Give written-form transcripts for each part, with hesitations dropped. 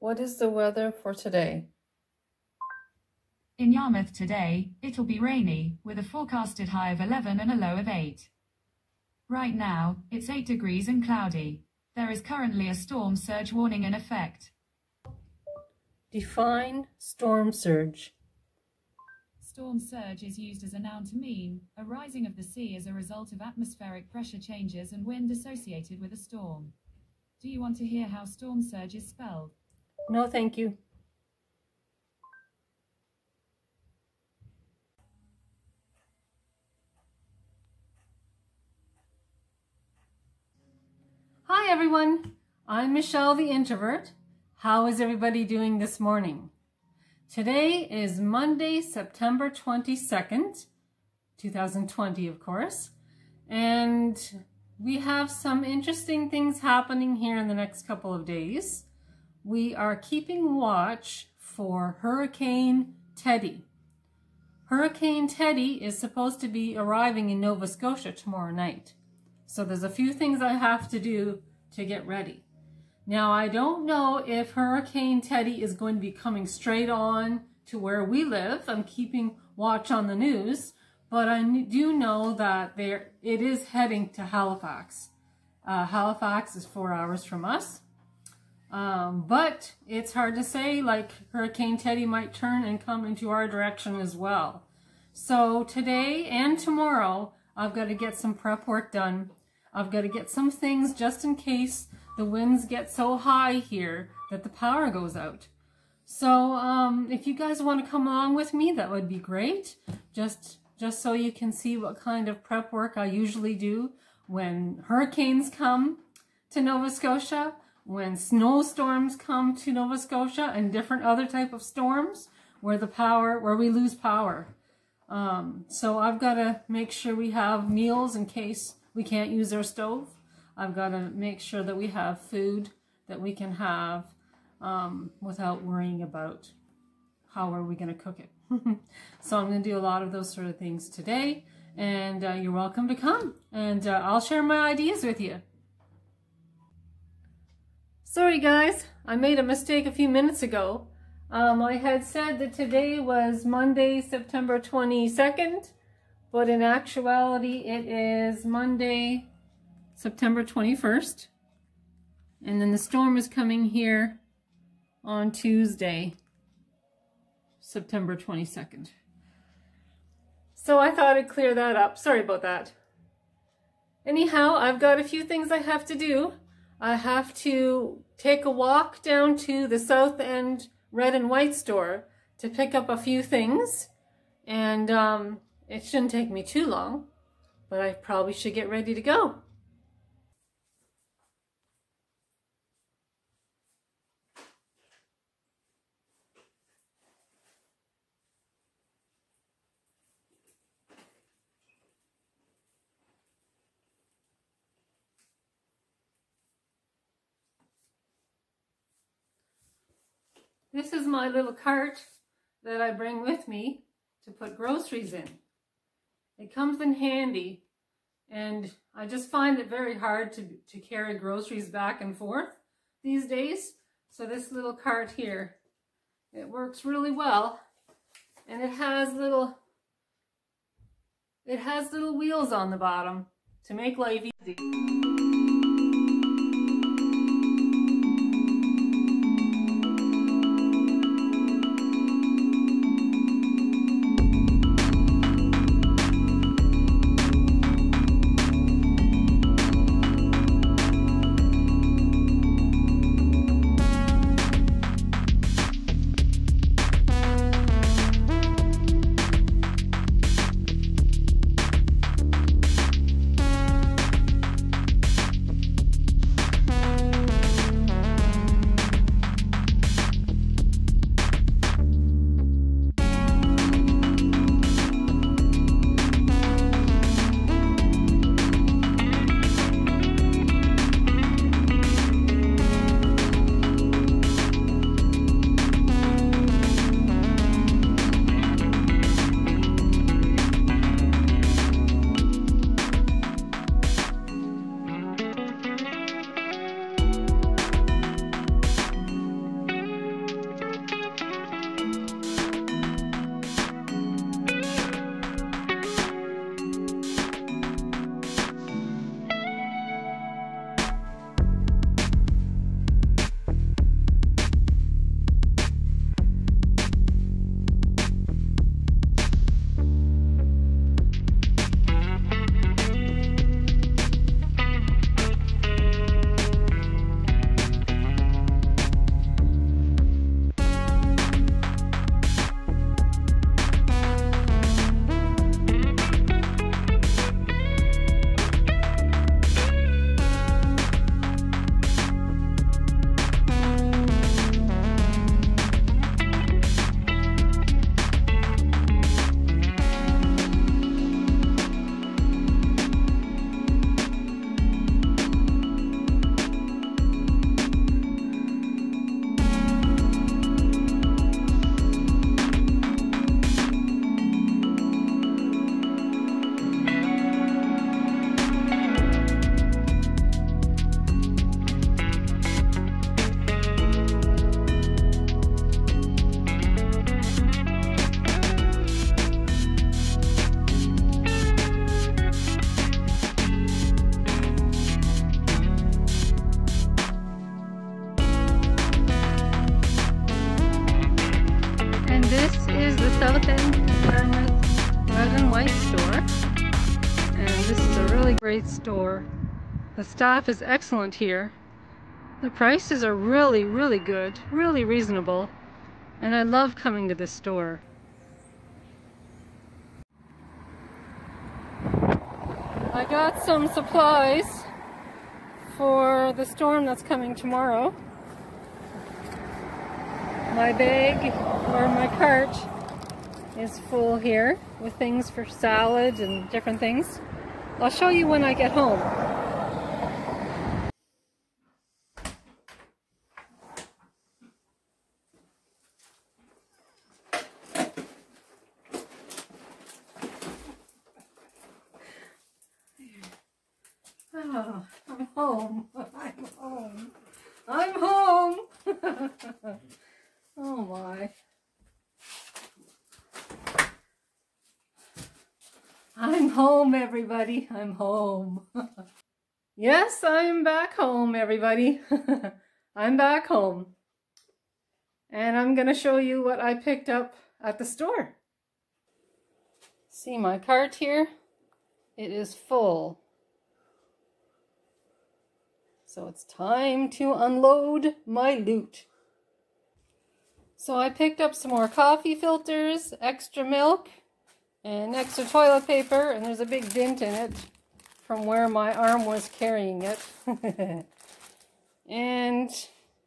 What is the weather for today? In Yarmouth today, it'll be rainy, with a forecasted high of 11 and a low of 8. Right now, it's 8 degrees and cloudy. There is currently a storm surge warning in effect. Define storm surge. Storm surge is used as a noun to mean a rising of the sea as a result of atmospheric pressure changes and wind associated with a storm. Do you want to hear how storm surge is spelled? No, thank you. Hi everyone, I'm Michelle the Introvert. How is everybody doing this morning? Today is Monday, September 22nd, 2020 of course, and we have some interesting things happening here in the next couple of days. We are keeping watch for Hurricane Teddy. Hurricane Teddy is supposed to be arriving in Nova Scotia tomorrow night. So there's a few things I have to do to get ready. Now, I don't know if Hurricane Teddy is going to be coming straight on to where we live. I'm keeping watch on the news, but I do know that it is heading to Halifax. Halifax is 4 hours from us, but it's hard to say, like Hurricane Teddy might turn and come into our direction as well. So today and tomorrow, I've got to get some prep work done. I've got to get some things just in case the winds get so high here that the power goes out. So if you guys want to come along with me, that would be great. Just so you can see what kind of prep work I usually do when hurricanes come to Nova Scotia, when snowstorms come to Nova Scotia, and different other type of storms where we lose power. So I've got to make sure we have meals in case we can't use our stove. I've got to make sure that we have food that we can have without worrying about how are we going to cook it. So I'm going to do a lot of those sort of things today, and you're welcome to come, and I'll share my ideas with you. Sorry guys, I made a mistake a few minutes ago. I had said that today was Monday, September 22nd, but in actuality it is Monday, September 21st, and then the storm is coming here on Tuesday, September 22nd. So I thought I'd clear that up. Sorry about that. Anyhow, I've got a few things I have to do. I have to take a walk down to the South End Red and White store to pick up a few things, and it shouldn't take me too long, but I probably should get ready to go. This is my little cart that I bring with me to put groceries in. It comes in handy, and I just find it very hard to carry groceries back and forth these days. So this little cart here, it works really well, and it has little wheels on the bottom to make life easy. This is the South End Yarmouth Red White store, and this is a really great store. The staff is excellent here. The prices are really, really good, really reasonable, and I love coming to this store. I got some supplies for the storm that's coming tomorrow. My bag, or my cart, is full here with things for salad and different things. I'll show you when I get home. Oh, I'm home. I'm home. I'm home. Oh my. I'm home, everybody. I'm home. Yes, I'm back home, everybody. I'm back home. And I'm going to show you what I picked up at the store. See my cart here? It is full. So it's time to unload my loot. So I picked up some more coffee filters, extra milk, and extra toilet paper, and there's a big dent in it from where my arm was carrying it. And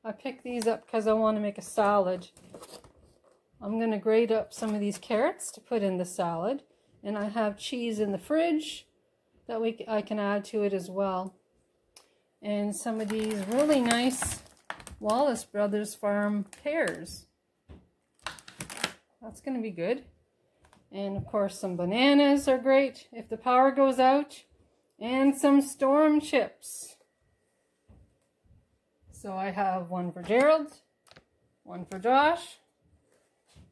I picked these up because I want to make a salad. I'm going to grate up some of these carrots to put in the salad, and I have cheese in the fridge that I can add to it as well. And some of these really nice Wallace Brothers Farm pears. That's going to be good. And of course some bananas are great if the power goes out. And some storm chips. So I have one for Gerald, one for Josh,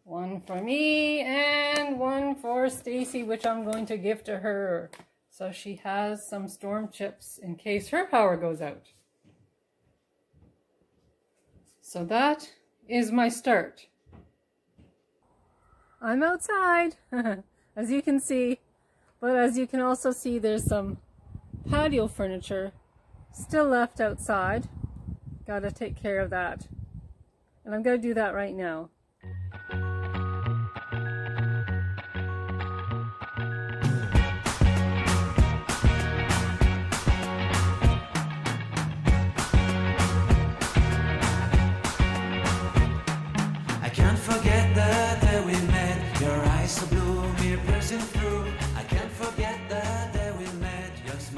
one for me, and one for Stacy, which I'm going to give to her. So she has some storm chips in case her power goes out. So that is my start. I'm outside, as you can see, but as you can also see, there's some patio furniture still left outside. Gotta take care of that. And I'm gonna do that right now.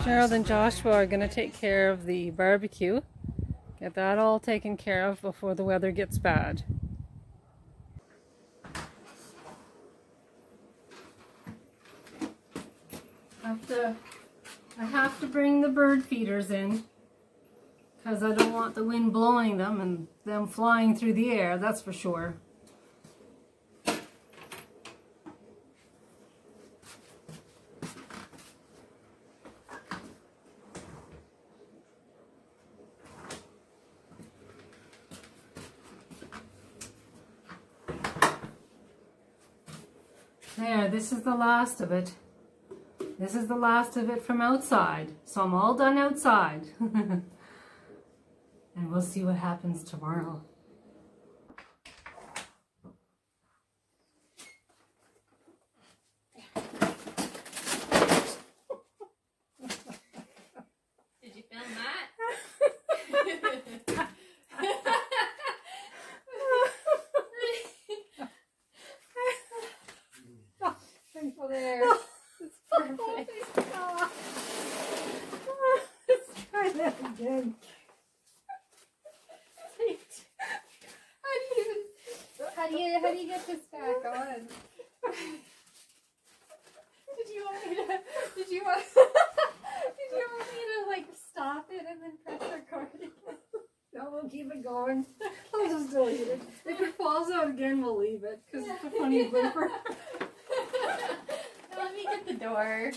Gerald and Joshua are going to take care of the barbecue. Get that all taken care of before the weather gets bad. I have to bring the bird feeders in because I don't want the wind blowing them and them flying through the air, that's for sure. There, this is the last of it. This is the last of it from outside. So I'm all done outside. And we'll see what happens tomorrow. Did you film that? There. It's perfect. Let's try that again. How do you get this back on? Did you want me to like stop it and then press record again? No, we'll keep it going. I'll just delete it. If it falls out again, we'll leave it because it's a funny blooper. Let me get the door.